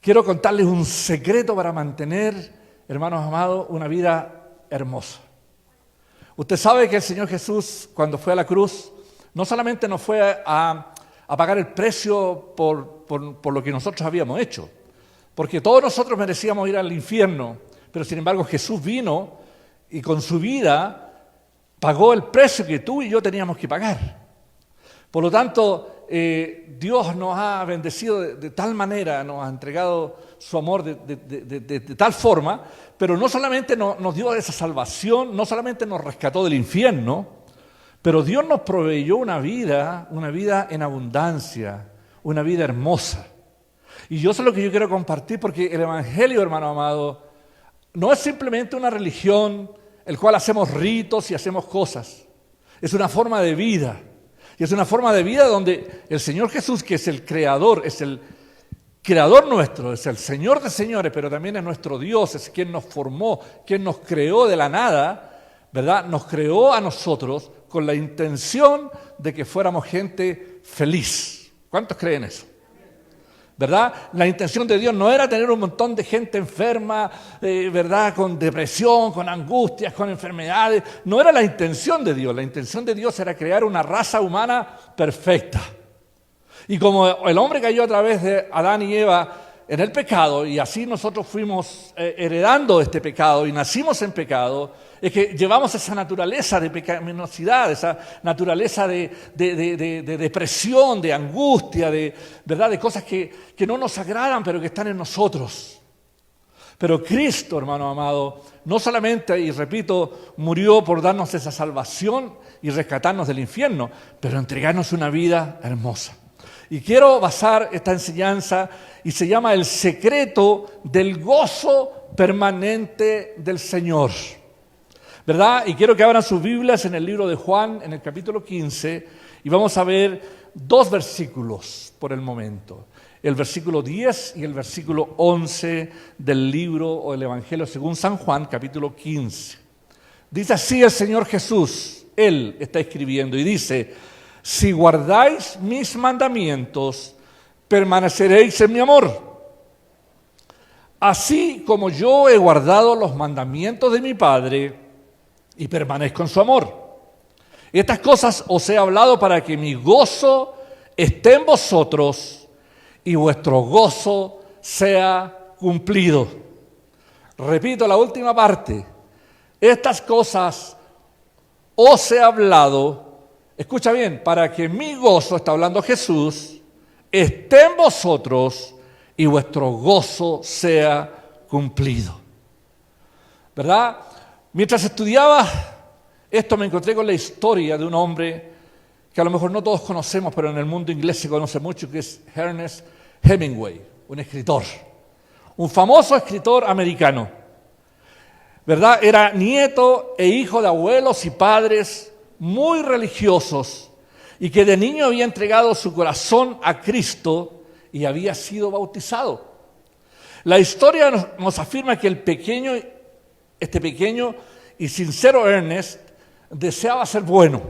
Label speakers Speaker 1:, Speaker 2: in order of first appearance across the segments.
Speaker 1: Quiero contarles un secreto para mantener, hermanos amados, una vida hermosa. Usted sabe que el Señor Jesús, cuando fue a la cruz, no solamente nos fue a pagar el precio por lo que nosotros habíamos hecho, porque todos nosotros merecíamos ir al infierno, pero sin embargo Jesús vino y con su vida pagó el precio que tú y yo teníamos que pagar. Por lo tanto, Dios nos ha bendecido de tal manera, nos ha entregado su amor de tal forma, pero no solamente nos dio esa salvación, no solamente nos rescató del infierno, pero Dios nos proveyó una vida en abundancia, una vida hermosa. Y eso es lo que yo quiero compartir, porque el Evangelio, hermano amado, no es simplemente una religión, el cual hacemos ritos y hacemos cosas. Es una forma de vida. Y es una forma de vida donde el Señor Jesús, que es el Creador, es el Creador nuestro, es el Señor de señores, pero también es nuestro Dios, es quien nos formó, quien nos creó de la nada, ¿verdad? Nos creó a nosotros con la intención de que fuéramos gente feliz. ¿Cuántos creen eso? ¿Verdad? La intención de Dios no era tener un montón de gente enferma, ¿verdad? Con depresión, con angustias, con enfermedades. No era la intención de Dios. La intención de Dios era crear una raza humana perfecta. Y como el hombre cayó a través de Adán y Eva en el pecado, y así nosotros fuimos heredando este pecado y nacimos en pecado, es que llevamos esa naturaleza de pecaminosidad, esa naturaleza de depresión, de angustia, ¿verdad? De cosas que no nos agradan, pero que están en nosotros. Pero Cristo, hermano amado, no solamente, y repito, murió por darnos esa salvación y rescatarnos del infierno, pero entregarnos una vida hermosa. Y quiero basar esta enseñanza, y se llama El secreto del gozo permanente del Señor. ¿Verdad? Y quiero que abran sus Biblias en el libro de Juan, en el capítulo 15, y vamos a ver dos versículos por el momento. El versículo 10 y el versículo 11 del libro o el Evangelio según San Juan, capítulo 15. Dice así el Señor Jesús, Él está escribiendo, y dice: si guardáis mis mandamientos, permaneceréis en mi amor. Así como yo he guardado los mandamientos de mi Padre y permanezco en su amor. Estas cosas os he hablado para que mi gozo esté en vosotros y vuestro gozo sea cumplido. Repito la última parte. Estas cosas os he hablado, escucha bien, para que mi gozo, está hablando Jesús, esté en vosotros y vuestro gozo sea cumplido. ¿Verdad? Mientras estudiaba esto me encontré con la historia de un hombre que a lo mejor no todos conocemos, pero en el mundo inglés se conoce mucho, que es Ernest Hemingway, un escritor, un famoso escritor americano. ¿Verdad? Era nieto e hijo de abuelos y padres muy religiosos y que de niño había entregado su corazón a Cristo y había sido bautizado. La historia nos afirma que este pequeño y sincero Ernest deseaba ser bueno.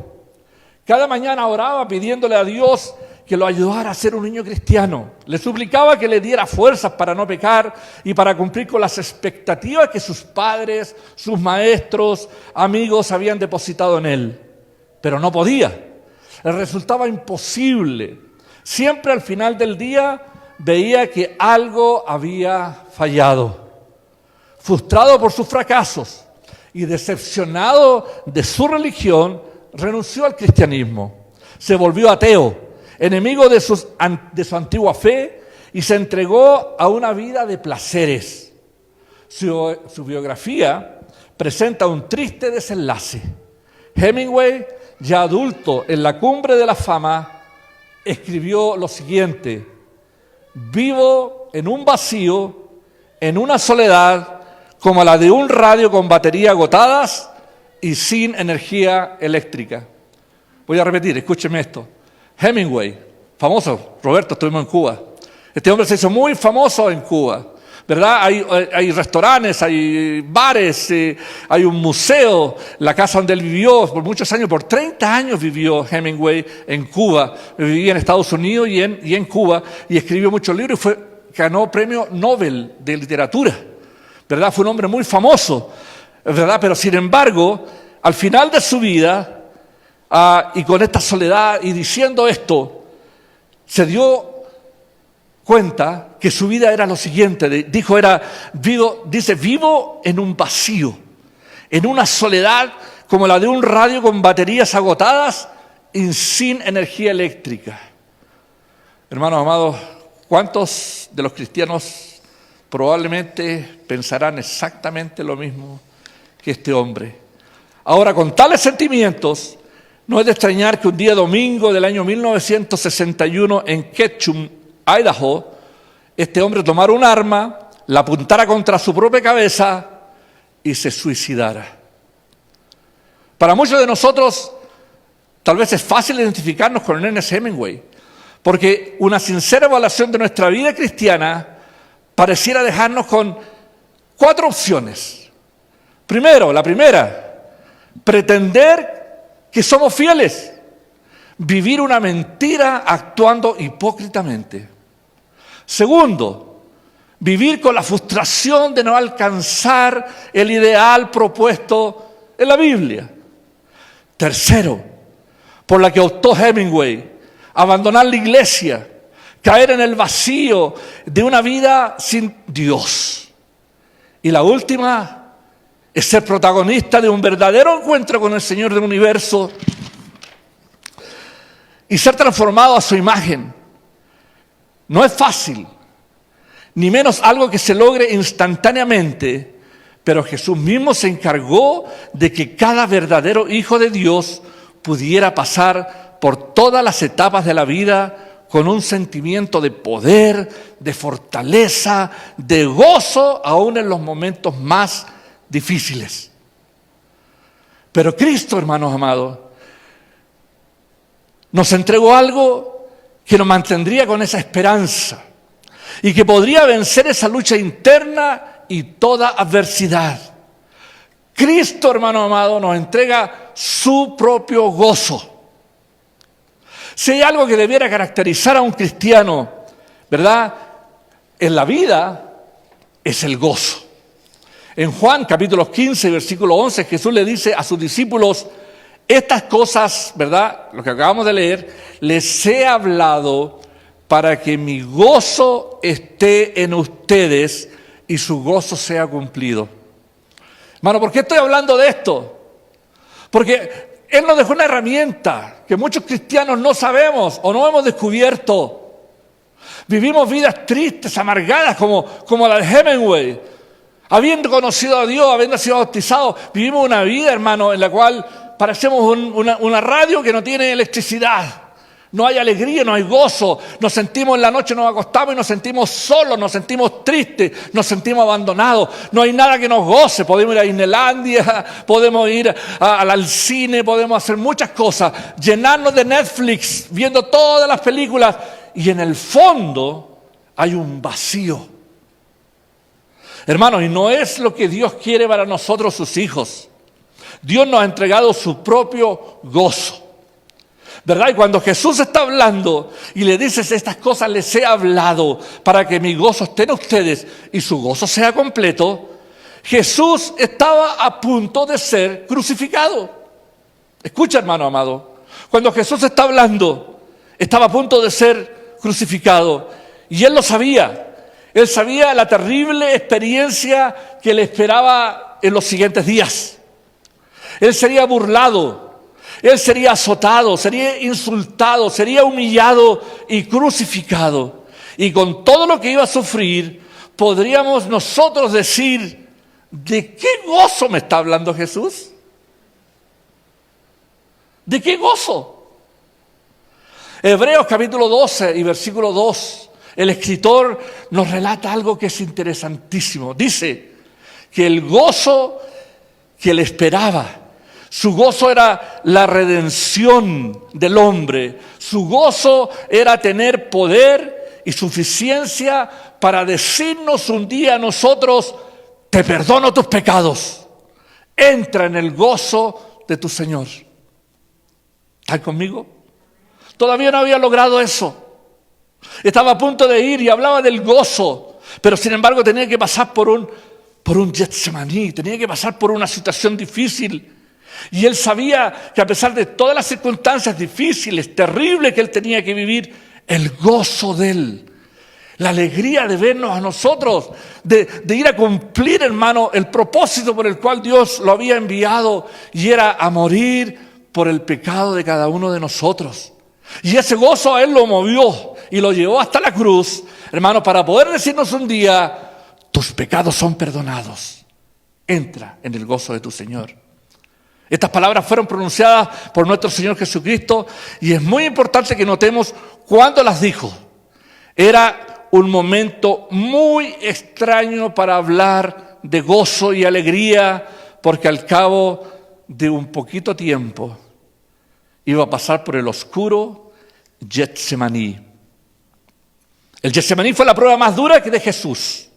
Speaker 1: Cada mañana oraba pidiéndole a Dios que lo ayudara a ser un niño cristiano. Le suplicaba que le diera fuerzas para no pecar y para cumplir con las expectativas que sus padres, sus maestros, amigos habían depositado en él. Pero no podía. Le resultaba imposible. Siempre al final del día veía que algo había fallado. Frustrado por sus fracasos y decepcionado de su religión, renunció al cristianismo. Se volvió ateo, enemigo de su antigua fe, y se entregó a una vida de placeres. Su biografía presenta un triste desenlace. Hemingway, ya adulto en la cumbre de la fama, escribió lo siguiente: vivo en un vacío, en una soledad como la de un radio con baterías agotadas y sin energía eléctrica. Voy a repetir, escúcheme esto. Hemingway, famoso, Roberto, estuvimos en Cuba. Este hombre se hizo muy famoso en Cuba, ¿verdad? Hay restaurantes, hay bares, hay un museo, la casa donde él vivió por muchos años, por 30 años vivió Hemingway en Cuba. Vivía en Estados Unidos y en Cuba, y escribió muchos libros y fue ganó premio Nobel de literatura, ¿verdad? Fue un hombre muy famoso, ¿verdad? Pero sin embargo, al final de su vida, y con esta soledad y diciendo esto, se dio cuenta que su vida era lo siguiente. Vivo en un vacío, en una soledad como la de un radio con baterías agotadas y sin energía eléctrica. Hermanos amados, ¿cuántos de los cristianos probablemente pensarán exactamente lo mismo que este hombre? Ahora, con tales sentimientos, no es de extrañar que un día domingo del año 1961 en Ketchum, Idaho, este hombre tomara un arma, la apuntara contra su propia cabeza y se suicidara. Para muchos de nosotros, tal vez es fácil identificarnos con Ernest Hemingway, porque una sincera evaluación de nuestra vida cristiana pareciera dejarnos con 4 opciones. Primero, la primera, pretender que somos fieles, vivir una mentira actuando hipócritamente. Segundo, vivir con la frustración de no alcanzar el ideal propuesto en la Biblia. Tercero, por la que optó Hemingway, abandonar la iglesia, caer en el vacío de una vida sin Dios. Y la última es ser protagonista de un verdadero encuentro con el Señor del universo y ser transformado a su imagen. No es fácil, ni menos algo que se logre instantáneamente, pero Jesús mismo se encargó de que cada verdadero hijo de Dios pudiera pasar por todas las etapas de la vida con un sentimiento de poder, de fortaleza, de gozo, aún en los momentos más difíciles. Pero Cristo, hermanos amados, nos entregó algo que nos mantendría con esa esperanza y que podría vencer esa lucha interna y toda adversidad. Cristo, hermano amado, nos entrega su propio gozo. Si hay algo que debiera caracterizar a un cristiano, ¿verdad?, en la vida, es el gozo. En Juan capítulo 15, versículo 11, Jesús le dice a sus discípulos, estas cosas, ¿verdad?, lo que acabamos de leer, les he hablado para que mi gozo esté en ustedes y su gozo sea cumplido. Hermano, ¿por qué estoy hablando de esto? Porque Él nos dejó una herramienta que muchos cristianos no sabemos o no hemos descubierto. Vivimos vidas tristes, amargadas, como la de Hemingway. Habiendo conocido a Dios, habiendo sido bautizados, vivimos una vida, hermano, en la cual parecemos una radio que no tiene electricidad. No hay alegría, no hay gozo. Nos sentimos en la noche, nos acostamos y nos sentimos solos, nos sentimos tristes, nos sentimos abandonados. No hay nada que nos goce. Podemos ir a Disneylandia, podemos ir al cine, podemos hacer muchas cosas. Llenarnos de Netflix, viendo todas las películas. Y en el fondo hay un vacío. Hermanos, y no es lo que Dios quiere para nosotros, sus hijos. Dios nos ha entregado su propio gozo, ¿verdad? Y cuando Jesús está hablando y le dices estas cosas, les he hablado para que mi gozo esté en ustedes y su gozo sea completo, Jesús estaba a punto de ser crucificado. Escucha, hermano amado, cuando Jesús está hablando, estaba a punto de ser crucificado y Él lo sabía. Él sabía la terrible experiencia que le esperaba en los siguientes días. Él sería burlado, él sería azotado, sería insultado, sería humillado y crucificado. Y con todo lo que iba a sufrir, podríamos nosotros decir, ¿de qué gozo me está hablando Jesús? ¿De qué gozo? Hebreos capítulo 12 y versículo 2. El escritor nos relata algo que es interesantísimo. Dice que el gozo que le esperaba, su gozo era la redención del hombre. Su gozo era tener poder y suficiencia para decirnos un día a nosotros, te perdono tus pecados. Entra en el gozo de tu Señor. ¿Están conmigo? Todavía no había logrado eso. Estaba a punto de ir y hablaba del gozo, pero sin embargo tenía que pasar por un Getsemaní, tenía que pasar por una situación difícil. Y él sabía que a pesar de todas las circunstancias difíciles, terribles que él tenía que vivir, el gozo de él, la alegría de vernos a nosotros, de ir a cumplir, hermano, el propósito por el cual Dios lo había enviado, y era a morir por el pecado de cada uno de nosotros. Y ese gozo a él lo movió y lo llevó hasta la cruz, hermano, para poder decirnos un día: tus pecados son perdonados, entra en el gozo de tu Señor. Estas palabras fueron pronunciadas por nuestro Señor Jesucristo, y es muy importante que notemos cuándo las dijo. Era un momento muy extraño para hablar de gozo y alegría, porque al cabo de un poquito tiempo iba a pasar por el oscuro Getsemaní. El Getsemaní fue la prueba más dura que de Jesús.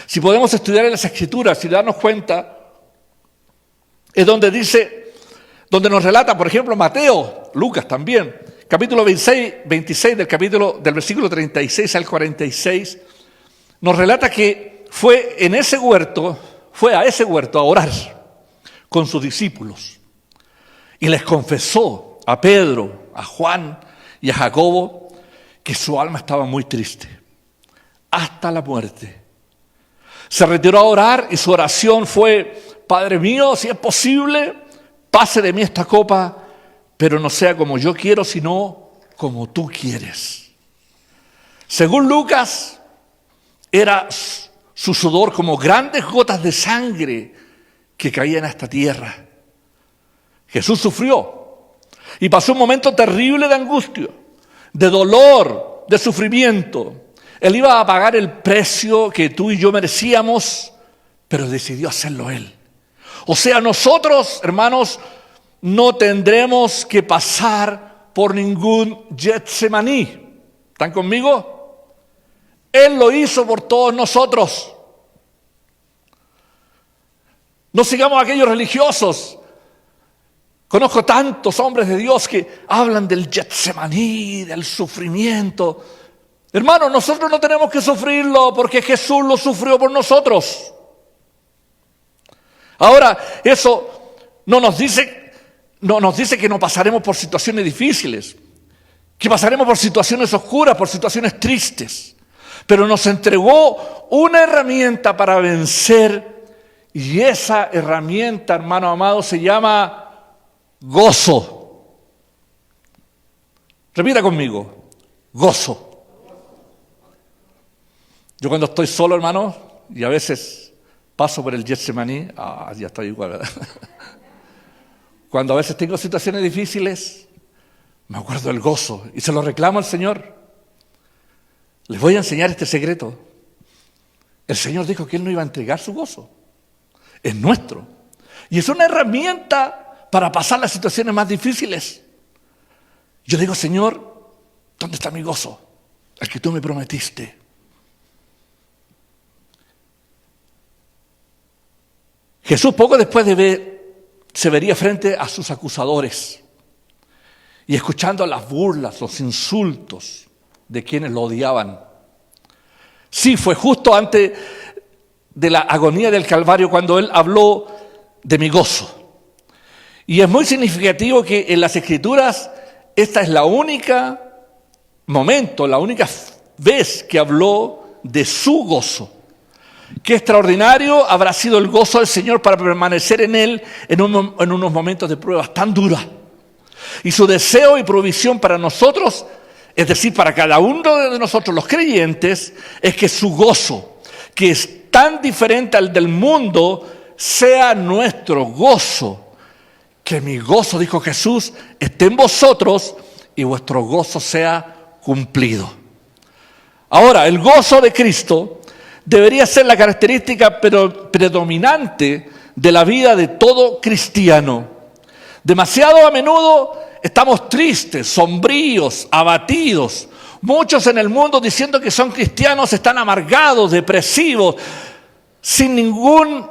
Speaker 1: Si podemos estudiar en las Escrituras y darnos cuenta, es donde nos relata, por ejemplo, Mateo, Lucas también, capítulo 26 del versículo 36 al 46, nos relata que fue a ese huerto a orar con sus discípulos, y les confesó a Pedro, a Juan y a Jacobo que su alma estaba muy triste, hasta la muerte. Se retiró a orar y su oración fue: Padre mío, si es posible, pase de mí esta copa, pero no sea como yo quiero, sino como tú quieres. Según Lucas, era su sudor como grandes gotas de sangre que caían a esta tierra. Jesús sufrió y pasó un momento terrible de angustia, de dolor, de sufrimiento. Él iba a pagar el precio que tú y yo merecíamos, pero decidió hacerlo Él. O sea, nosotros, hermanos, no tendremos que pasar por ningún Getsemaní. ¿Están conmigo? Él lo hizo por todos nosotros. No sigamos a aquellos religiosos. Conozco tantos hombres de Dios que hablan del Getsemaní, del sufrimiento. Hermanos, nosotros no tenemos que sufrirlo porque Jesús lo sufrió por nosotros. Ahora, eso no nos dice que no pasaremos por situaciones difíciles, que pasaremos por situaciones oscuras, por situaciones tristes, pero nos entregó una herramienta para vencer, y esa herramienta, hermano amado, se llama gozo. Repita conmigo: gozo. Yo cuando estoy solo, hermano, y a veces paso por el Getsemaní, ya estoy igual, ¿verdad? Cuando a veces tengo situaciones difíciles, me acuerdo del gozo y se lo reclamo al Señor. Les voy a enseñar este secreto. El Señor dijo que Él no iba a entregar su gozo. Es nuestro. Y es una herramienta para pasar las situaciones más difíciles. Yo digo: Señor, ¿dónde está mi gozo? El que tú me prometiste. Jesús poco después se vería frente a sus acusadores y escuchando las burlas, los insultos de quienes lo odiaban. Sí, fue justo antes de la agonía del Calvario cuando Él habló de mi gozo. Y es muy significativo que en las Escrituras esta es la única vez que habló de su gozo. Qué extraordinario habrá sido el gozo del Señor para permanecer en Él en unos momentos de pruebas tan duras. Y su deseo y provisión para nosotros, es decir, para cada uno de nosotros los creyentes, es que su gozo, que es tan diferente al del mundo, sea nuestro gozo. Que mi gozo, dijo Jesús, esté en vosotros y vuestro gozo sea cumplido. Ahora, el gozo de Cristo debería ser la característica predominante de la vida de todo cristiano. Demasiado a menudo estamos tristes, sombríos, abatidos. Muchos en el mundo, diciendo que son cristianos, están amargados, depresivos, sin ningún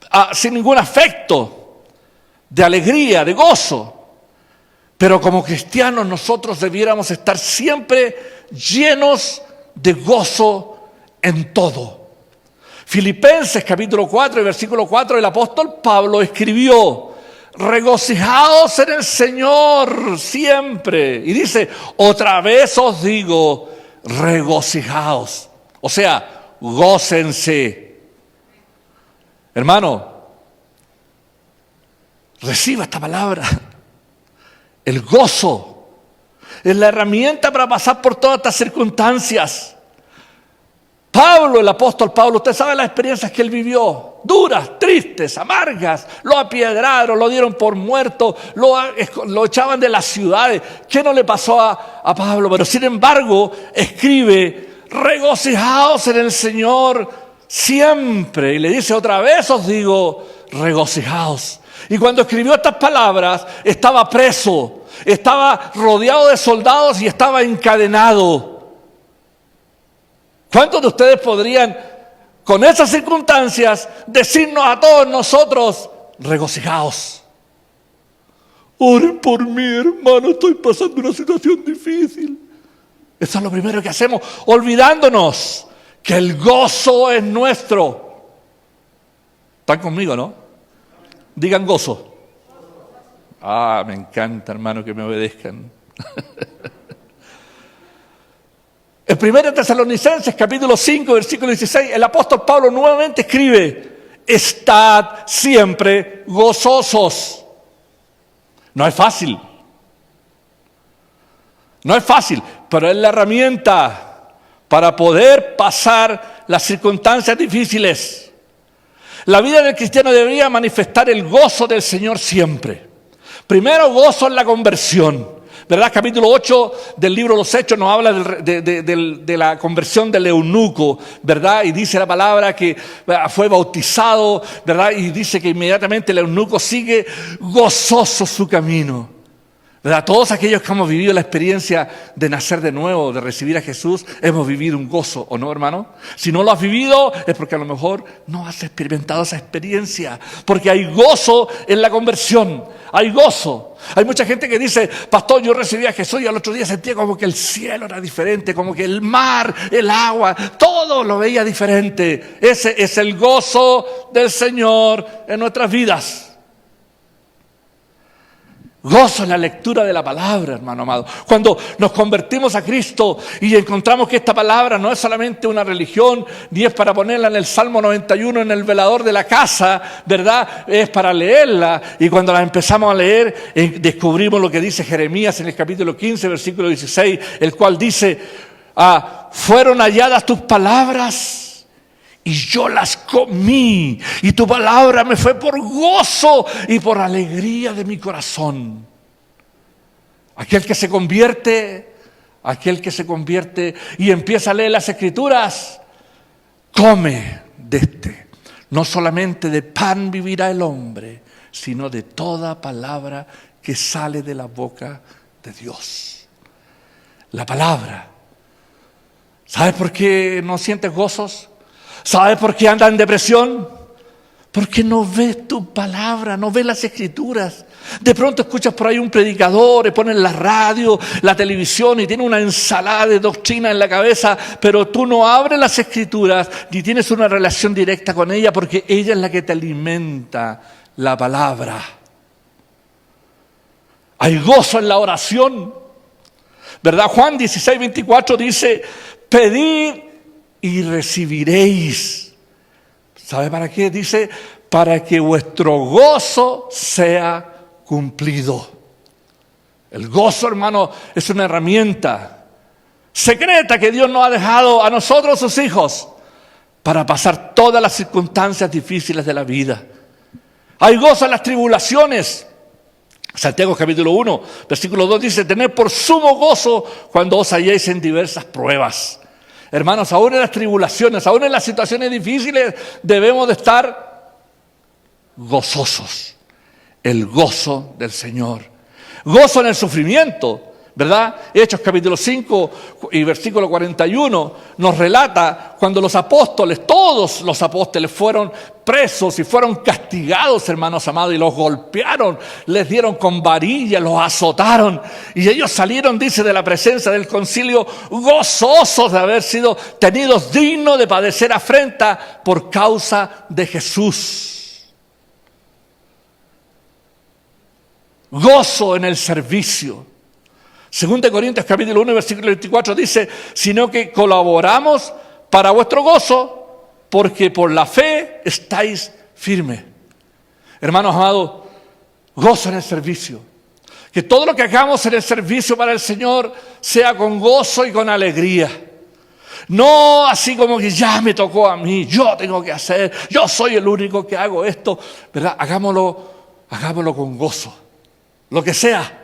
Speaker 1: afecto de alegría, de gozo. Pero como cristianos nosotros debiéramos estar siempre llenos de gozo en todo. Filipenses capítulo 4 y versículo 4, el apóstol Pablo escribió: regocijaos en el Señor siempre. Y dice: otra vez os digo, regocijaos. O sea, gócense. Hermano, reciba esta palabra. El gozo es la herramienta para pasar por todas estas circunstancias. Pablo, el apóstol Pablo, usted sabe las experiencias que él vivió, duras, tristes, amargas. Lo apiedraron, lo dieron por muerto, lo echaban de las ciudades. ¿Qué no le pasó a Pablo? Pero sin embargo, escribe: regocijaos en el Señor siempre. Y le dice: otra vez os digo, regocijaos. Y cuando escribió estas palabras, estaba preso, estaba rodeado de soldados y estaba encadenado. ¿Cuántos de ustedes podrían, con esas circunstancias, decirnos a todos nosotros: regocijaos? Oren por mí, hermano, estoy pasando una situación difícil. Eso es lo primero que hacemos, olvidándonos que el gozo es nuestro. ¿Están conmigo, no? Digan gozo. Ah, me encanta, hermano, que me obedezcan. En 1 Tesalonicenses capítulo 5, versículo 16, el apóstol Pablo nuevamente escribe: estad siempre gozosos. No es fácil. No es fácil, pero es la herramienta para poder pasar las circunstancias difíciles. La vida del cristiano debería manifestar el gozo del Señor siempre. Primero, gozo en la conversión. ¿Verdad? Capítulo 8 del libro de los Hechos nos habla de la conversión del eunuco, ¿verdad? Y dice la palabra que fue bautizado, ¿verdad? Y dice que inmediatamente el eunuco sigue gozoso su camino, ¿verdad? Todos aquellos que hemos vivido la experiencia de nacer de nuevo, de recibir a Jesús, hemos vivido un gozo, ¿o no, hermano? Si no lo has vivido, es porque a lo mejor no has experimentado esa experiencia, porque hay gozo en la conversión, hay gozo. Hay mucha gente que dice: pastor, yo recibí a Jesús y al otro día sentía como que el cielo era diferente, como que el mar, el agua, todo lo veía diferente. Ese es el gozo del Señor en nuestras vidas. Gozo en la lectura de la palabra, hermano amado. Cuando nos convertimos a Cristo y encontramos que esta palabra no es solamente una religión, ni es para ponerla en el Salmo 91 en el velador de la casa, ¿verdad? Es para leerla. Y cuando la empezamos a leer, descubrimos lo que dice Jeremías en el capítulo 15, versículo 16, el cual dice: fueron halladas tus palabras y yo las comí, y tu palabra me fue por gozo y por alegría de mi corazón. Aquel que se convierte y empieza a leer las Escrituras, come de no solamente de pan vivirá el hombre, sino de toda palabra que sale de la boca de Dios. La palabra. ¿Sabes por qué no sientes gozos? ¿Sabes por qué andas en depresión? Porque no ves tu palabra, no ves las Escrituras. De pronto escuchas por ahí un predicador, le ponen la radio, la televisión y tiene una ensalada de doctrina en la cabeza, pero tú no abres las Escrituras ni tienes una relación directa con ella, porque ella es la que te alimenta la palabra. Hay gozo en la oración, ¿verdad? Juan 16:24 dice: pedid y recibiréis. ¿Sabe para qué? Dice: para que vuestro gozo sea cumplido. El gozo, hermano, es una herramienta secreta que Dios nos ha dejado a nosotros, sus hijos, para pasar todas las circunstancias difíciles de la vida. Hay gozo en las tribulaciones. Santiago capítulo 1, versículo 2 dice: tened por sumo gozo cuando os halléis en diversas pruebas. Hermanos, aún en las tribulaciones, aún en las situaciones difíciles, debemos de estar gozosos. El gozo del Señor. Gozo en el sufrimiento. ¿verdad? Hechos capítulo 5 y versículo 41 nos relata cuando los apóstoles, todos los apóstoles fueron presos y fueron castigados, hermanos amados, y los golpearon, les dieron con varillas, los azotaron, y ellos salieron, dice, de la presencia del concilio gozosos de haber sido tenidos dignos de padecer afrenta por causa de Jesús. Gozo en el servicio. Según de Corintios capítulo 1, versículo 24 dice, sino que colaboramos para vuestro gozo, porque por la fe estáis firmes. Hermanos amados, gozo en el servicio. Que todo lo que hagamos en el servicio para el Señor sea con gozo y con alegría. No así como que ya me tocó a mí, yo tengo que hacer, yo soy el único que hago esto, ¿verdad? Hagámoslo con gozo. Lo que sea.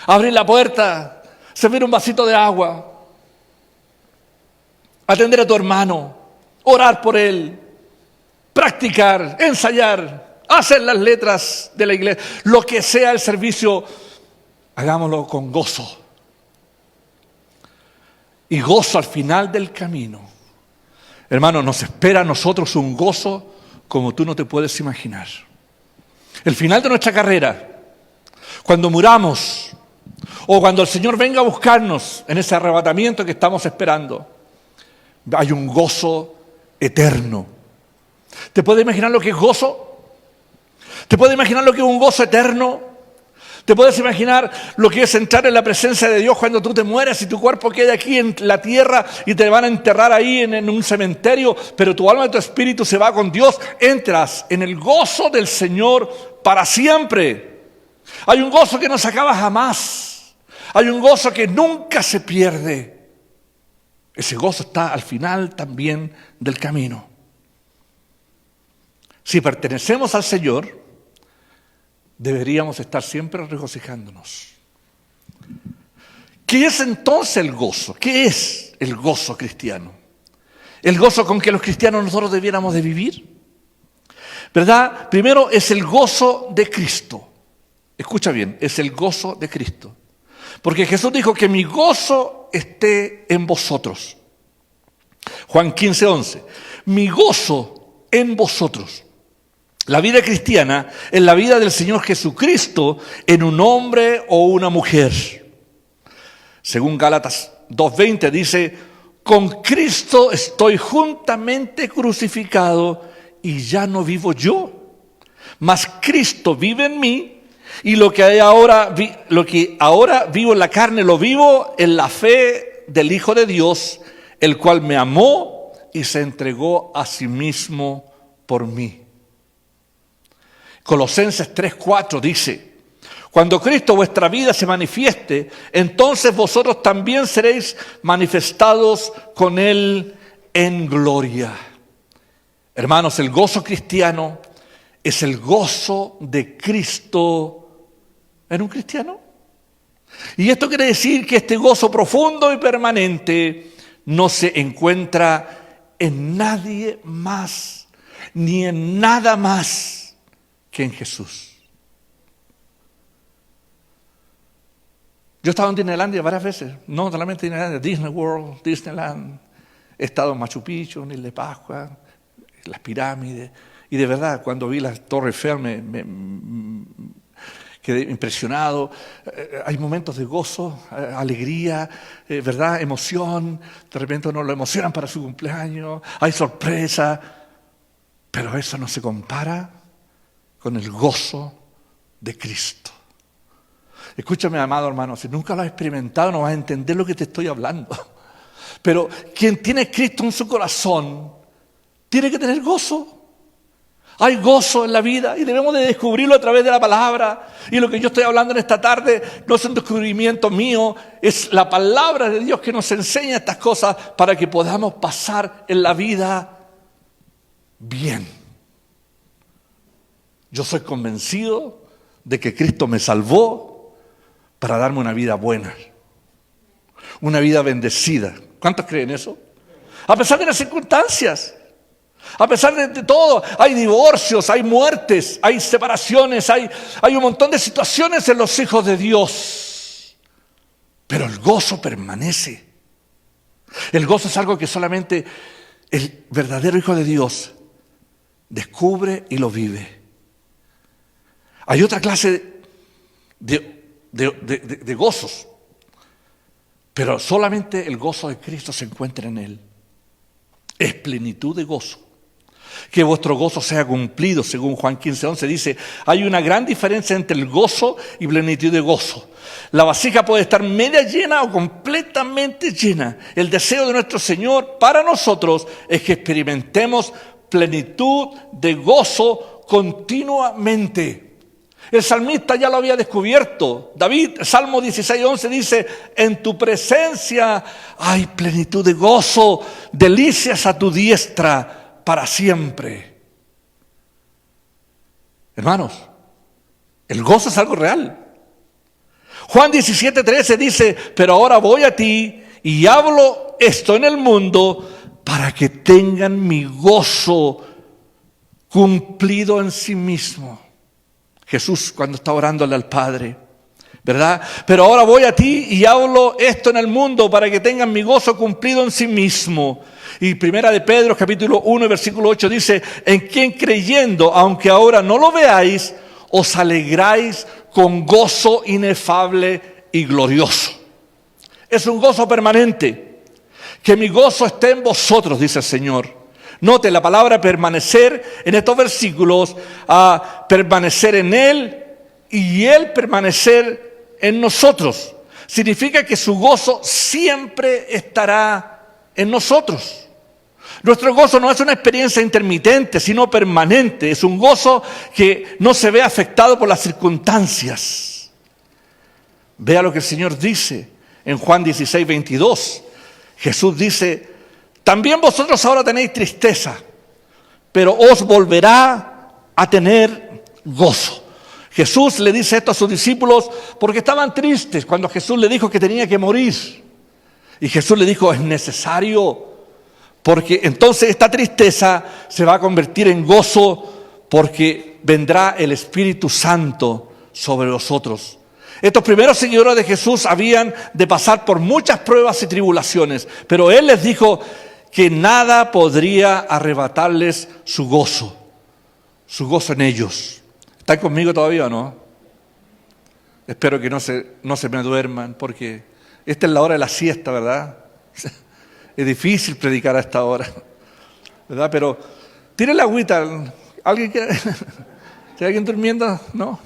Speaker 1: Abrir la puerta, servir un vasito de agua, atender a tu hermano, orar por él, practicar, ensayar, hacer las letras de la iglesia, lo que sea el servicio, hagámoslo con gozo. Y gozo al final del camino. Hermano, nos espera a nosotros un gozo como tú no te puedes imaginar. El final de nuestra carrera, cuando muramos, o cuando el Señor venga a buscarnos en ese arrebatamiento que estamos esperando, hay un gozo eterno. ¿Te puedes imaginar lo que es gozo? ¿Te puedes imaginar lo que es un gozo eterno? ¿Te puedes imaginar lo que es entrar en la presencia de Dios cuando tú te mueres y tu cuerpo queda aquí en la tierra y te van a enterrar ahí en un cementerio, pero tu alma y tu espíritu se va con Dios? Entras en el gozo del Señor para siempre. Hay un gozo que no se acaba jamás. Hay un gozo que nunca se pierde. Ese gozo está al final también del camino. Si pertenecemos al Señor, deberíamos estar siempre regocijándonos. ¿Qué es entonces el gozo? ¿Qué es el gozo cristiano? ¿El gozo con que los cristianos nosotros debiéramos de vivir? ¿Verdad? Primero es el gozo de Cristo. Escucha bien, es el gozo de Cristo. Porque Jesús dijo que mi gozo esté en vosotros. Juan 15:11. Mi gozo en vosotros. La vida cristiana es la vida del Señor Jesucristo en un hombre o una mujer. Según Gálatas 2:20 dice, con Cristo estoy juntamente crucificado y ya no vivo yo, mas Cristo vive en mí. Y lo que ahora vivo en la carne, lo vivo en la fe del Hijo de Dios, el cual me amó y se entregó a sí mismo por mí. Colosenses 3:4 dice, cuando Cristo vuestra vida se manifieste, entonces vosotros también seréis manifestados con Él en gloria. Hermanos, el gozo cristiano es el gozo de Cristo en un cristiano. Y esto quiere decir que este gozo profundo y permanente no se encuentra en nadie más, ni en nada más que en Jesús. Yo he estado en Disneylandia varias veces, no solamente Disneylandia, Disney World, Disneyland, he estado en Machu Picchu, en Isla de Pascua, en las pirámides, y de verdad cuando vi la Torre Eiffel me quedé impresionado. Hay momentos de gozo, alegría, ¿verdad? Emoción. De repente uno lo emocionan para su cumpleaños. Hay sorpresa. Pero eso no se compara con el gozo de Cristo. Escúchame, amado hermano, si nunca lo has experimentado no vas a entender lo que te estoy hablando. Pero quien tiene Cristo en su corazón tiene que tener gozo. Hay gozo en la vida y debemos de descubrirlo a través de la palabra. Y lo que yo estoy hablando en esta tarde no es un descubrimiento mío, es la palabra de Dios que nos enseña estas cosas para que podamos pasar en la vida bien. Yo soy convencido de que Cristo me salvó para darme una vida buena, una vida bendecida. ¿Cuántos creen eso? A pesar de las circunstancias. A pesar de todo, hay divorcios, hay muertes, hay separaciones, hay un montón de situaciones en los hijos de Dios. pero el gozo permanece. El gozo es algo que solamente el verdadero Hijo de Dios descubre y lo vive. Hay otra clase de gozos, pero solamente el gozo de Cristo se encuentra en Él. Es plenitud de gozo. Que vuestro gozo sea cumplido, según Juan 15:11 dice, hay una gran diferencia entre el gozo y plenitud de gozo. La vasija puede estar media llena o completamente llena. El deseo de nuestro Señor para nosotros es que experimentemos plenitud de gozo continuamente. El salmista ya lo había descubierto. David, Salmo 16:11 dice, en tu presencia hay plenitud de gozo, delicias a tu diestra para siempre. Hermanos, el gozo es algo real. Juan 17:13 dice, pero ahora voy a ti y hablo esto en el mundo para que tengan mi gozo cumplido en sí mismo. Jesús cuando está orándole al Padre, ¿verdad? Pero ahora voy a ti y hablo esto en el mundo para que tengan mi gozo cumplido en sí mismo. Y primera de Pedro, capítulo 1, versículo 8 dice, en quien creyendo, aunque ahora no lo veáis, os alegráis con gozo inefable y glorioso. Es un gozo permanente. Que mi gozo esté en vosotros, dice el Señor. Note la palabra permanecer en estos versículos, permanecer en Él y Él permanecer en nosotros. Significa que su gozo siempre estará en nosotros. Nuestro gozo no es una experiencia intermitente, sino permanente. Es un gozo que no se ve afectado por las circunstancias. Vea lo que el Señor dice en Juan 16:22. Jesús dice, también vosotros ahora tenéis tristeza, pero os volverá a tener gozo. Jesús le dice esto a sus discípulos porque estaban tristes cuando Jesús le dijo que tenía que morir. Y Jesús le dijo, es necesario, porque entonces esta tristeza se va a convertir en gozo porque vendrá el Espíritu Santo sobre vosotros. Estos primeros seguidores de Jesús habían de pasar por muchas pruebas y tribulaciones, pero Él les dijo que nada podría arrebatarles su gozo en ellos. ¿Están conmigo todavía o no? Espero que no se me duerman, porque esta es la hora de la siesta, ¿verdad? Es difícil predicar a esta hora, ¿verdad? Pero tire la agüita. ¿Alguien quiere? ¿Hay alguien durmiendo? No.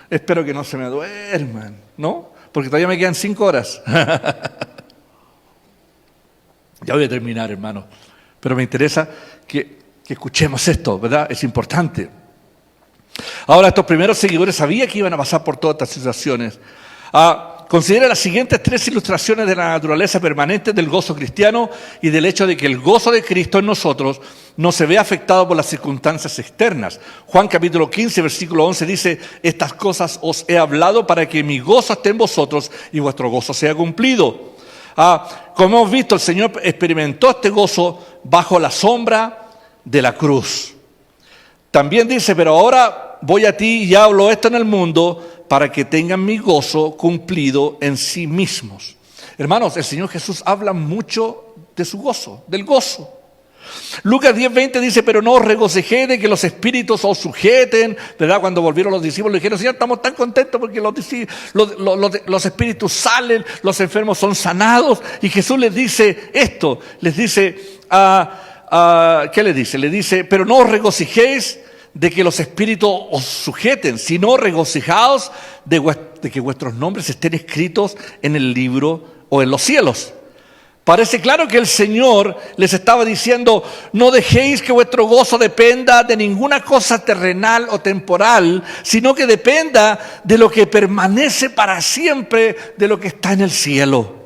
Speaker 1: Espero que no se me duerman, ¿no? Porque todavía me quedan 5 horas. Ya voy a terminar, hermano. Pero me interesa que escuchemos esto, ¿verdad? Es importante. Ahora, estos primeros seguidores sabían que iban a pasar por todas estas situaciones. Considera las siguientes 3 ilustraciones de la naturaleza permanente del gozo cristiano y del hecho de que el gozo de Cristo en nosotros no se ve afectado por las circunstancias externas. Juan capítulo 15, versículo 11 dice, estas cosas os he hablado para que mi gozo esté en vosotros y vuestro gozo sea cumplido. Como hemos visto, el Señor experimentó este gozo bajo la sombra de la cruz. También dice, pero ahora voy a ti y hablo esto en el mundo para que tengan mi gozo cumplido en sí mismos. Hermanos, el Señor Jesús habla mucho de su gozo, del gozo. Lucas 10:20 dice, pero no os regocijéis de que los espíritus os sujeten, ¿verdad? Cuando volvieron los discípulos le dijeron, Señor, estamos tan contentos porque los espíritus salen, los enfermos son sanados. Y Jesús les dice esto, les dice, ¿qué les dice? Le dice, pero no os regocijéis de que los espíritus os sujeten, sino regocijaos de que vuestros nombres estén escritos en el libro o en los cielos. Parece claro que el Señor les estaba diciendo, no dejéis que vuestro gozo dependa de ninguna cosa terrenal o temporal, sino que dependa de lo que permanece para siempre, de lo que está en el cielo.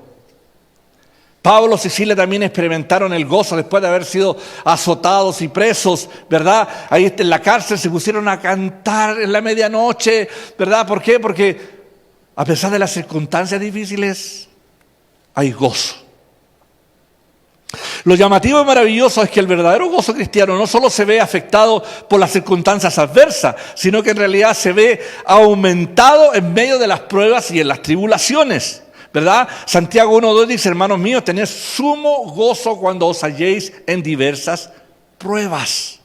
Speaker 1: Pablo y Silas también experimentaron el gozo después de haber sido azotados y presos, ¿verdad? Ahí en la cárcel se pusieron a cantar en la medianoche, ¿verdad? ¿Por qué? Porque a pesar de las circunstancias difíciles, hay gozo. Lo llamativo y maravilloso es que el verdadero gozo cristiano no solo se ve afectado por las circunstancias adversas, sino que en realidad se ve aumentado en medio de las pruebas y en las tribulaciones. ¿verdad? Santiago 1:2 dice, hermanos míos, tened sumo gozo cuando os halléis en diversas pruebas.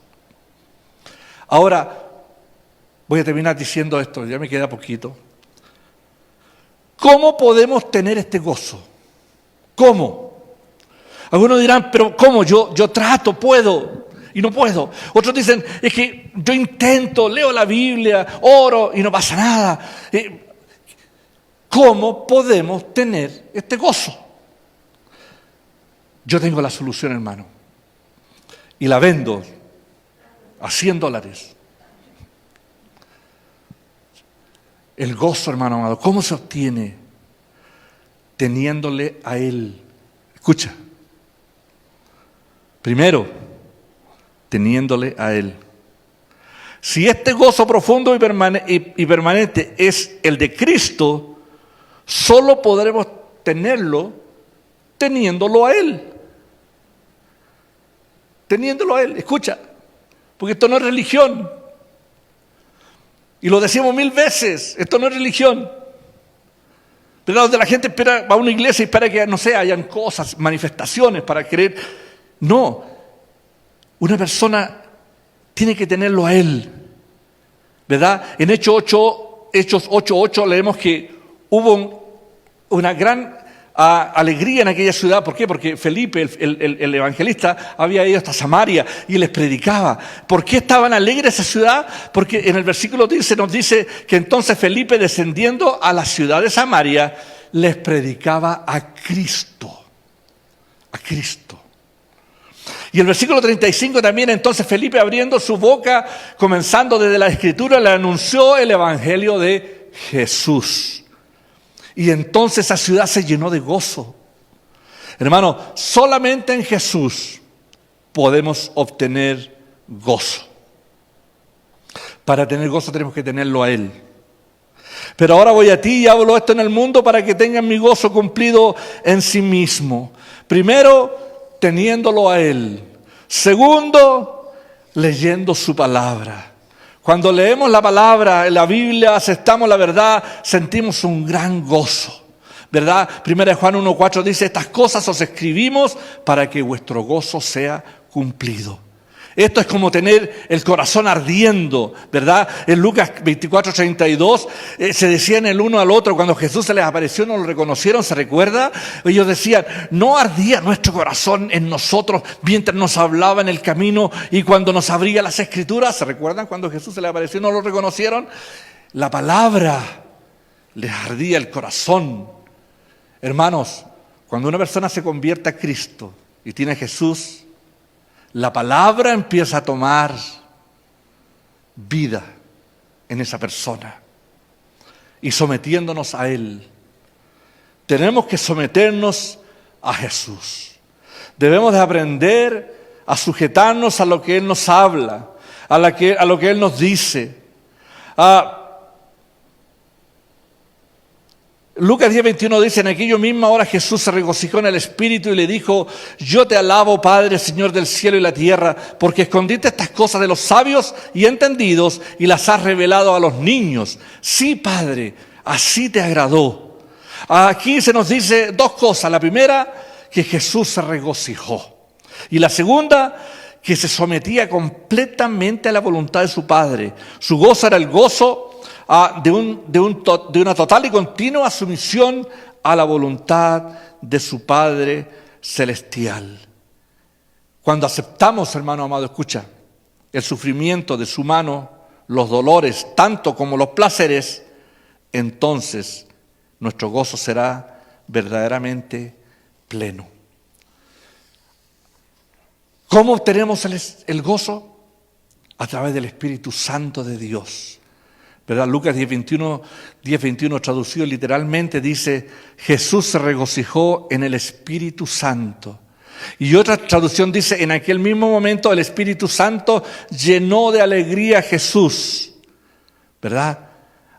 Speaker 1: Ahora, voy a terminar diciendo esto, ya me queda poquito. ¿Cómo podemos tener este gozo? ¿Cómo? Algunos dirán, pero ¿cómo? Yo trato, puedo y no puedo. Otros dicen, es que yo intento, leo la Biblia, oro y no pasa nada. ¿Cómo podemos tener este gozo? Yo tengo la solución, hermano, y la vendo a $100. El gozo, hermano amado, ¿cómo se obtiene? Teniéndole a Él. Escucha. Primero, teniéndole a Él. Si este gozo profundo y permanente es el de Cristo, solo podremos tenerlo teniéndolo a Él. Teniéndolo a Él. Escucha, porque esto no es religión. Y lo decimos 1000 veces, esto no es religión. Pero donde la gente espera, va a una iglesia y espera que, no sé, hayan cosas, manifestaciones para creer. No, una persona tiene que tenerlo a Él, ¿verdad? En Hechos 8:8 leemos que hubo una gran alegría en aquella ciudad. ¿Por qué? Porque Felipe, el evangelista, había ido hasta Samaria y les predicaba. ¿Por qué estaban alegres esa ciudad? Porque en el versículo 15 nos dice que entonces Felipe, descendiendo a la ciudad de Samaria, les predicaba a Cristo. A Cristo. Y el versículo 35 también, entonces Felipe, abriendo su boca, comenzando desde la Escritura, le anunció el evangelio de Jesús. Y entonces esa ciudad se llenó de gozo. Hermano, solamente en Jesús podemos obtener gozo. Para tener gozo tenemos que tenerlo a Él. Pero ahora voy a ti y hablo esto en el mundo para que tengan mi gozo cumplido en sí mismo. Primero, teniéndolo a Él. Segundo, leyendo su palabra. Cuando leemos la palabra, en la Biblia, aceptamos la verdad, sentimos un gran gozo, ¿verdad? 1 Juan 1:4 dice, estas cosas os escribimos para que vuestro gozo sea cumplido. Esto es como tener el corazón ardiendo, ¿verdad? En Lucas 24:32 se decían el uno al otro, cuando Jesús se les apareció, no lo reconocieron, ¿se recuerda? Ellos decían, ¿no ardía nuestro corazón en nosotros mientras nos hablaba en el camino y cuando nos abría las Escrituras? ¿Se recuerdan cuando Jesús se les apareció y no lo reconocieron? La palabra les ardía el corazón. Hermanos, cuando una persona se convierte a Cristo y tiene a Jesús, la palabra empieza a tomar vida en esa persona y sometiéndonos a Él. Tenemos que someternos a Jesús. Debemos de aprender a sujetarnos a lo que Él nos habla, a lo que Él nos dice. Lucas 10:21 dice, en aquella misma hora Jesús se regocijó en el Espíritu y le dijo, yo te alabo, Padre, Señor del cielo y la tierra, porque escondiste estas cosas de los sabios y entendidos y las has revelado a los niños. Sí, Padre, así te agradó. Aquí se nos dice dos cosas. La primera, que Jesús se regocijó. Y la segunda, que se sometía completamente a la voluntad de su Padre. Su gozo era el gozo de una total y continua sumisión a la voluntad de su Padre celestial. Cuando aceptamos, hermano amado, escucha, el sufrimiento de su mano, los dolores, tanto como los placeres, entonces nuestro gozo será verdaderamente pleno. ¿Cómo obtenemos el gozo? A través del Espíritu Santo de Dios. ¿Verdad? Lucas 10:21 traducido literalmente dice, Jesús se regocijó en el Espíritu Santo. Y otra traducción dice, en aquel mismo momento el Espíritu Santo llenó de alegría a Jesús. ¿Verdad?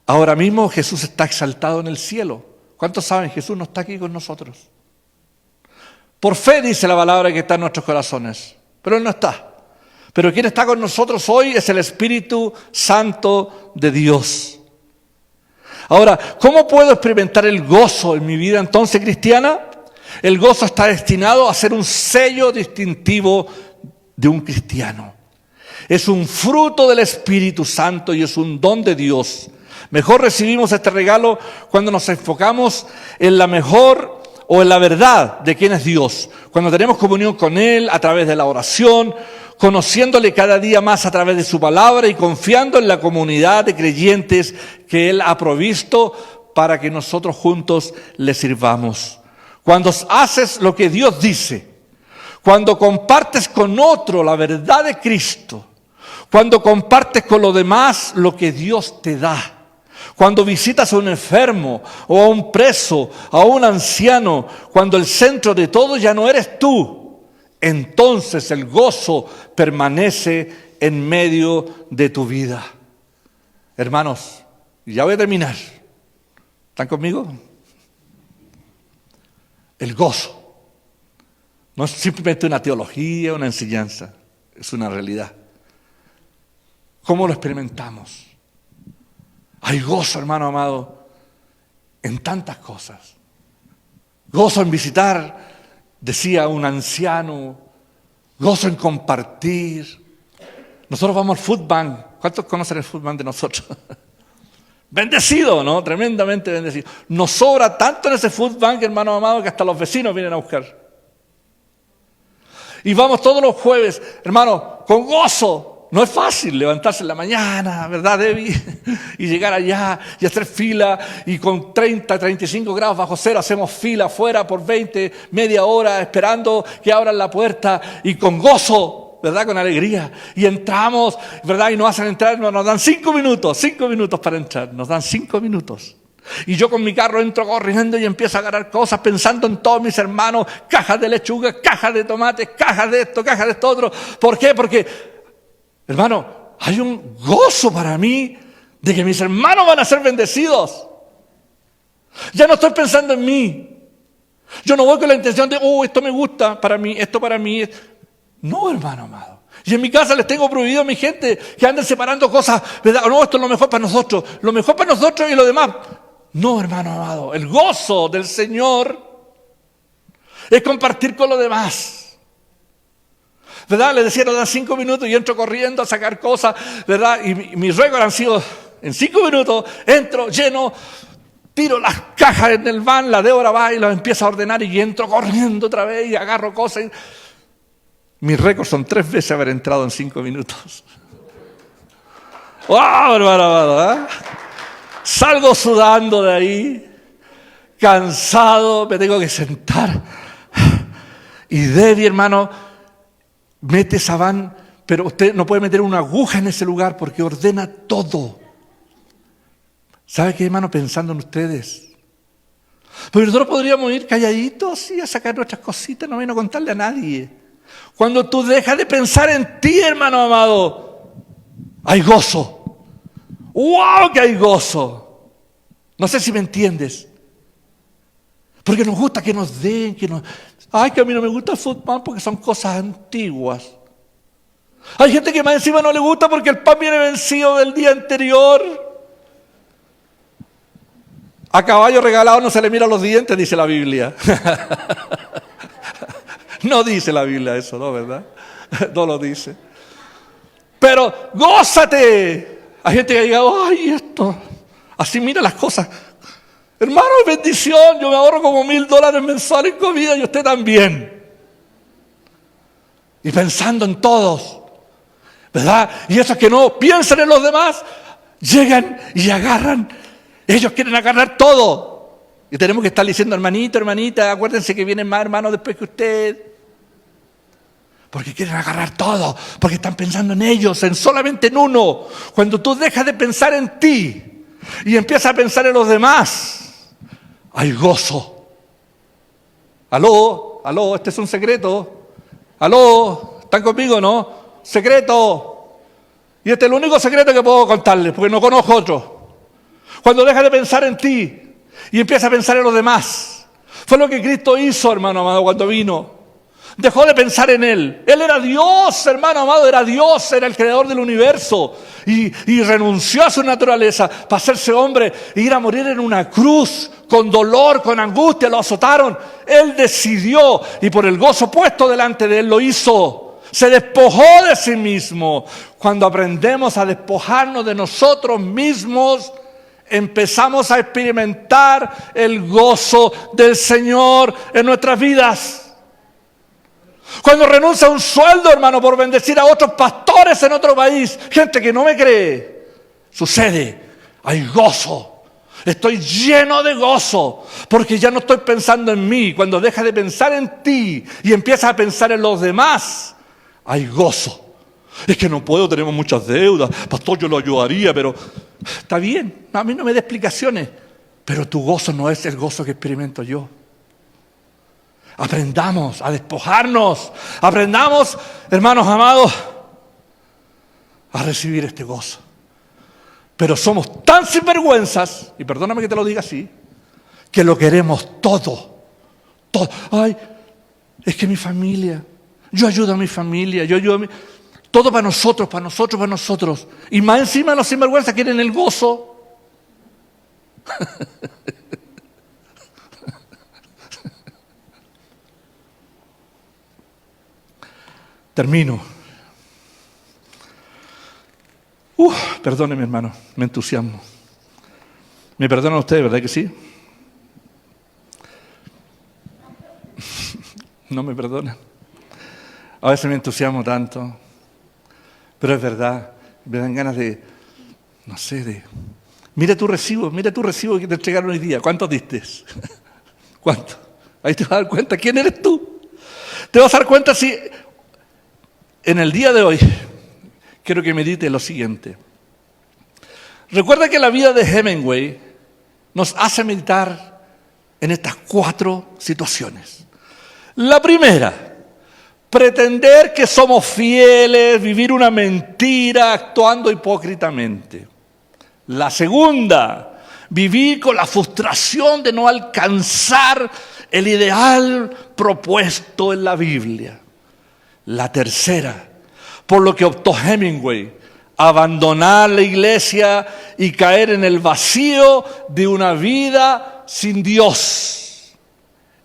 Speaker 1: Ahora mismo Jesús está exaltado en el cielo. ¿Cuántos saben? Jesús no está aquí con nosotros. Por fe dice la palabra que está en nuestros corazones, pero Él no está. Pero quien está con nosotros hoy es el Espíritu Santo de Dios. Ahora, ¿cómo puedo experimentar el gozo en mi vida entonces cristiana? El gozo está destinado a ser un sello distintivo de un cristiano. Es un fruto del Espíritu Santo y es un don de Dios. Mejor recibimos este regalo cuando nos enfocamos en la mejor o en la verdad de quién es Dios. Cuando tenemos comunión con Él a través de la oración, conociéndole cada día más a través de su palabra y confiando en la comunidad de creyentes que Él ha provisto para que nosotros juntos le sirvamos. Cuando haces lo que Dios dice, cuando compartes con otro la verdad de Cristo, cuando compartes con los demás lo que Dios te da, cuando visitas a un enfermo o a un preso, a un anciano, cuando el centro de todo ya no eres tú, entonces el gozo permanece en medio de tu vida. Hermanos, ya voy a terminar. ¿Están conmigo? El gozo no es simplemente una teología, una enseñanza, es una realidad. ¿Cómo lo experimentamos? Hay gozo, hermano amado, en tantas cosas. Gozo en visitar, decía un anciano, gozo en compartir. Nosotros vamos al Food Bank. ¿Cuántos conocen el Food Bank de nosotros? Bendecido, ¿no? Tremendamente bendecido. Nos sobra tanto en ese Food Bank, hermano amado, que hasta los vecinos vienen a buscar. Y vamos todos los jueves, hermano, con gozo. No es fácil levantarse en la mañana, ¿verdad, Debbie? Y llegar allá y hacer fila y con 30, 35 grados bajo cero hacemos fila afuera por 20, media hora esperando que abran la puerta y con gozo, ¿verdad? Con alegría. Y entramos, ¿verdad? Y nos hacen entrar, nos dan 5 minutos para entrar, nos dan 5 minutos. Y yo con mi carro entro corriendo y empiezo a agarrar cosas pensando en todos mis hermanos, cajas de lechuga, cajas de tomates, cajas de esto otro. ¿Por qué? Porque, hermano, hay un gozo para mí de que mis hermanos van a ser bendecidos. Ya no estoy pensando en mí. Yo no voy con la intención de, esto me gusta para mí, esto para mí. No, hermano amado. Y en mi casa les tengo prohibido a mi gente que anden separando cosas, ¿verdad? No, esto es lo mejor para nosotros y lo demás. No, hermano amado. El gozo del Señor es compartir con los demás. ¿Verdad? Les decía, nos dan 5 minutos y entro corriendo a sacar cosas, ¿verdad? Y mis récords han sido, en 5 minutos, entro, lleno, tiro las cajas en el van, la Débora va y las empieza a ordenar y entro corriendo otra vez y agarro cosas. Mis récords son 3 veces haber entrado en 5 minutos. ¡Wow, hermano amado! ¿Eh? Salgo sudando de ahí, cansado, me tengo que sentar. Y Debbie, hermano, mete esa van, pero usted no puede meter una aguja en ese lugar porque ordena todo. ¿Sabe qué, hermano? Pensando en ustedes. Porque nosotros podríamos ir calladitos y a sacar nuestras cositas, no vino a contarle a nadie. Cuando tú dejas de pensar en ti, hermano amado, hay gozo. ¡Wow! Que hay gozo. No sé si me entiendes. Porque nos gusta que nos den, que a mí no me gusta el fútbol porque son cosas antiguas. Hay gente que más encima no le gusta porque el pan viene vencido del día anterior. A caballo regalado no se le miran los dientes, dice la Biblia. No dice la Biblia eso, ¿no? ¿Verdad? No lo dice. Pero gózate. Hay gente que ha llegado, esto. Así mira las cosas. Hermano, es bendición. Yo me ahorro como $1,000 mensuales en comida y usted también. Y pensando en todos. ¿Verdad? Y esos que no piensan en los demás, llegan y agarran. Ellos quieren agarrar todo. Y tenemos que estar diciendo, hermanito, hermanita, acuérdense que vienen más hermanos después que usted. Porque quieren agarrar todo, porque están pensando en ellos, en solamente en uno. Cuando tú dejas de pensar en ti y empiezas a pensar en los demás, hay gozo. Aló, este es un secreto. Aló, ¿están conmigo, no? Secreto. Y este es el único secreto que puedo contarles, porque no conozco otro. Cuando dejas de pensar en ti y empiezas a pensar en los demás. Fue lo que Cristo hizo, hermano amado, cuando vino. Dejó de pensar en Él. Él era Dios, hermano amado, era Dios, era el creador del universo. Y renunció a su naturaleza para hacerse hombre e ir a morir en una cruz, con dolor, con angustia, lo azotaron. Él decidió y por el gozo puesto delante de Él lo hizo. Se despojó de sí mismo. Cuando aprendemos a despojarnos de nosotros mismos, empezamos a experimentar el gozo del Señor en nuestras vidas. Cuando renuncia a un sueldo, hermano, por bendecir a otros pastores en otro país, gente que no me cree, sucede, hay gozo. Estoy lleno de gozo, porque ya no estoy pensando en mí. Cuando dejas de pensar en ti y empiezas a pensar en los demás, hay gozo. Es que no puedo, tenemos muchas deudas, pastor, yo lo ayudaría, pero está bien, a mí no me dé explicaciones, pero tu gozo no es el gozo que experimento yo. Aprendamos a despojarnos, aprendamos, hermanos amados, a recibir este gozo. Pero somos tan sinvergüenzas, y perdóname que te lo diga así, que lo queremos todo. Ay, es que mi familia, yo ayudo a mi familia, yo ayudo a mi... Todo para nosotros, para nosotros, para nosotros. Y más encima los sinvergüenzas quieren el gozo. Termino. Perdóneme, hermano, me entusiasmo. ¿Me perdonan ustedes, verdad que sí? No me perdonan. A veces me entusiasmo tanto. Pero es verdad, me dan ganas de, no sé, de... Mira tu recibo que te entregaron hoy día. ¿Cuántos diste? ¿Cuánto? Ahí te vas a dar cuenta quién eres tú. Te vas a dar cuenta si... En el día de hoy, quiero que medite lo siguiente. Recuerda que la vida de Hemingway nos hace meditar en estas 4 situaciones. La primera, pretender que somos fieles, vivir una mentira, actuando hipócritamente. La segunda, vivir con la frustración de no alcanzar el ideal propuesto en la Biblia. La tercera, por lo que optó Hemingway, abandonar la iglesia y caer en el vacío de una vida sin Dios.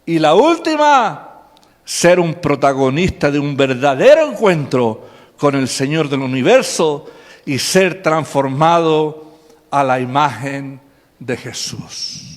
Speaker 1: Y la última, ser un protagonista de un verdadero encuentro con el Señor del universo y ser transformado a la imagen de Jesús.